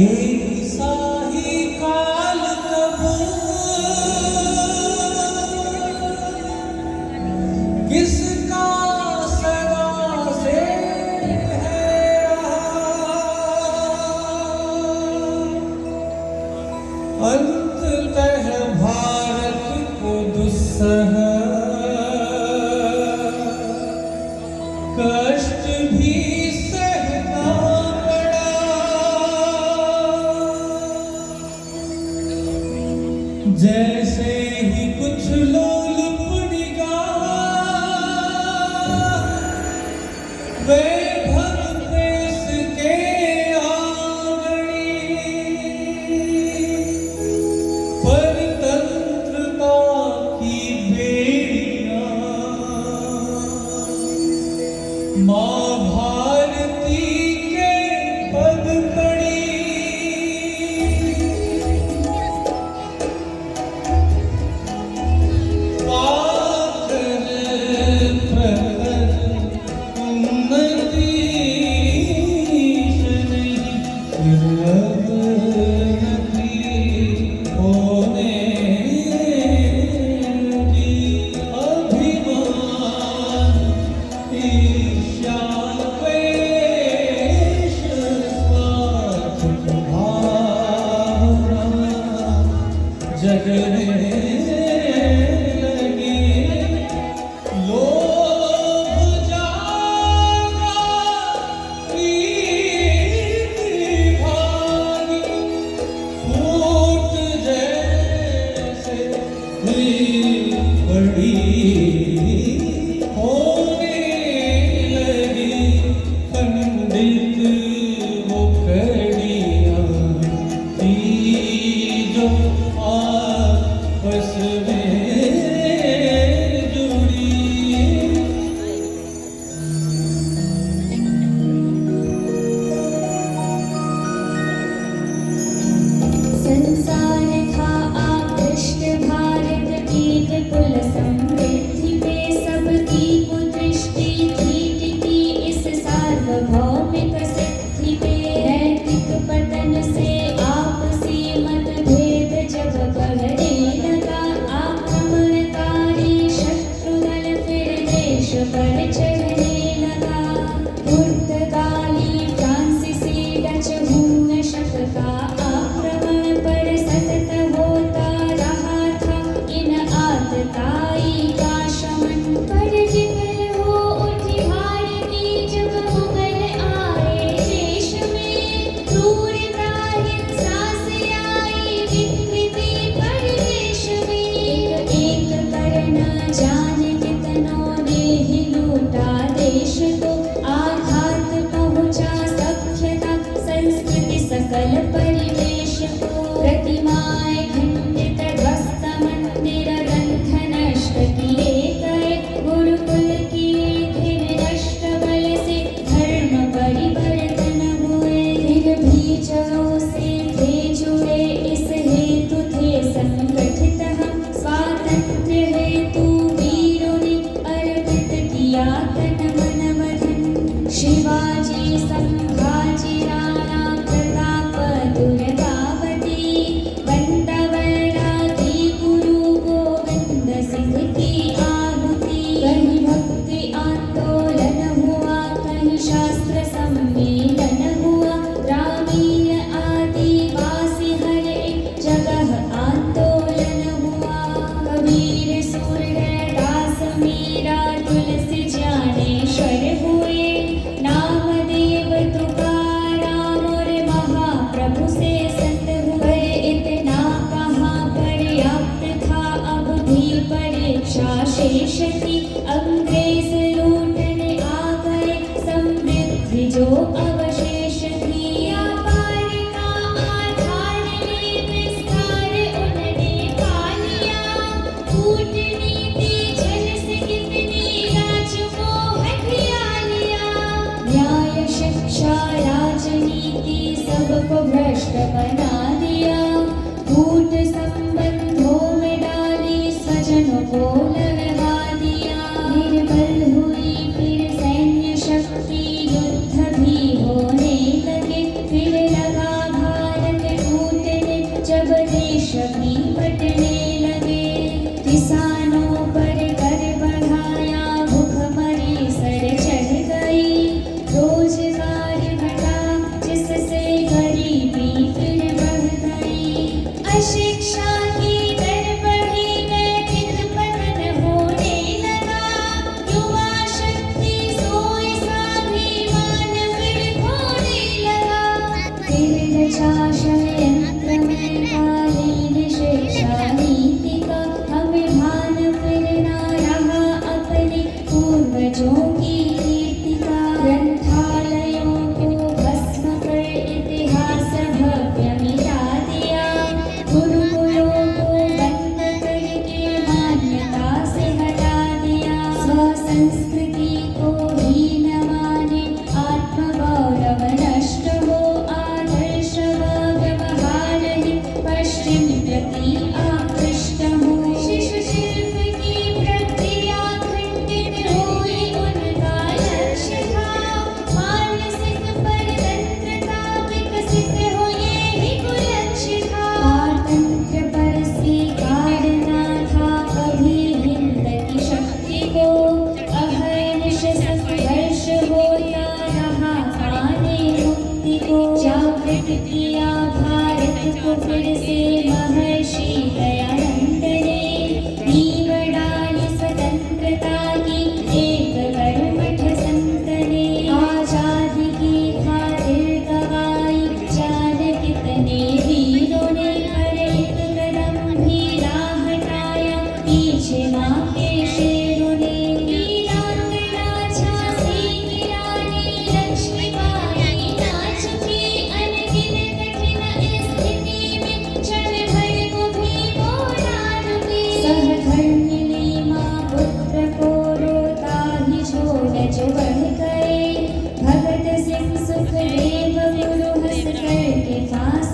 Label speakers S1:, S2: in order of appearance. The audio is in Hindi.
S1: ऐसा ही काल कब किसका सदा से है अंततः भारत को दुस्सह कष्ट भी सहना पड़ा। जैसे ही कुछ लोलुप निगाह वैभव देश के आंगणी परतंत्रता की बेड़ियां माँ भारती के पद पड़ी। पाकर प्रगत उन्नति नहीं फिर अवनति होने की अभिमान ईर्ष्या द्वेष स्वार्थ भावना जगने लगी। लोभ जागा प्रीति भागी फूट जैसे हुई बड़ी होने लगी। पंडित वो कड़ियाँ थी जो आपस में जुड़ी।
S2: संसार था आकृष्ट भारत एक कुल समृद्धि पे सबकी कुदृष्टि थी टिकी इस सार्वभौमिक सिद्धि पे। नैतिक पतन से आपसी मतभेद जब बढ़ने लगा आक्रमणकारी शत्रुदल फिर देश पर चढ़ने लगा। पुर्तगाली फ्रांसीसी डच हूण शक का आक्रमण पर सतत होता रहा था इन आतताई का शमन। पर विफल हो उठी भारती जब मुगल आए देश में। क्रूरता हिंसा से आई विकृति परिवेश में। एक कर न जाने कितनों ने ही लूटा देश को। आघात पहुंचा सभ्यता संस्कृति सकल परिवेश को। प्रतिमाएं खंडित ध्वस्त मंदिर ग्रंथ नष्ट किए गए। गुरुकुल किए फिर नष्ट बल से धर्म परिवर्तन हुए। फिर भी जड़ों से थे जुड़े इस हेतु थे संगठित हम। स्वातंत्र्य हेतु वीरों ने अर्पित किया तन मन वधन। शिवाजी संभाजी राणा प्रताप दुर्गावती बंदवराती गुरु गोविंद सिंह की आहुति। कहीं भक्ति आंदोलन हुआ कहीं शास्त्र सम्मेलन हुआ। ग्रामीण आदिवासी हर एक जगह आंदोलन हुआ। कबीर सूरदास मीरा तुलसी ज्ञानेश्वर हुए। नामदेव तुकाराम और महाप्रभु से संत हुए। इतना कहाँ पर्याप्त था अब भी परीक्षा शेष थी। अंग्रेज लूटने आ गए समृद्धि जो अवशेष थी। व्यापार का आधार ने विस्तार उन्होंने पा लिया। कूटनीति छल से कितनी राज को हथिया लिया। न्याय शिक्षा राजनीति सबको भ्रष्ट बना दिया। झूठ संबंधों में डाली स्वजनों को लगा दिया। निर्बल हुई फिर सैन्य शक्ति युद्ध भी हो को जागृत किया भारत को फिर से महर्षि दयानंद ने। नींव डाली स्वतंत्रता की एक कर्मठ संत ने। आजादी की खातिर गवाई जान कितने वीरों ने। पर एक कदम भी राह हटाया पीछे माँ के शेरों ने। वीरांगना झांसी की रानी लक्ष्मीबाई नाच की अनगिन कठिन स्थिति में क्षण भर को भी बोला रुकी। सहधर्मिणी माँ पुत्र को रोता ही छोड़ जो बढ़ गए। भगत सिंह सुखदेव गुरु हंस करके फांसी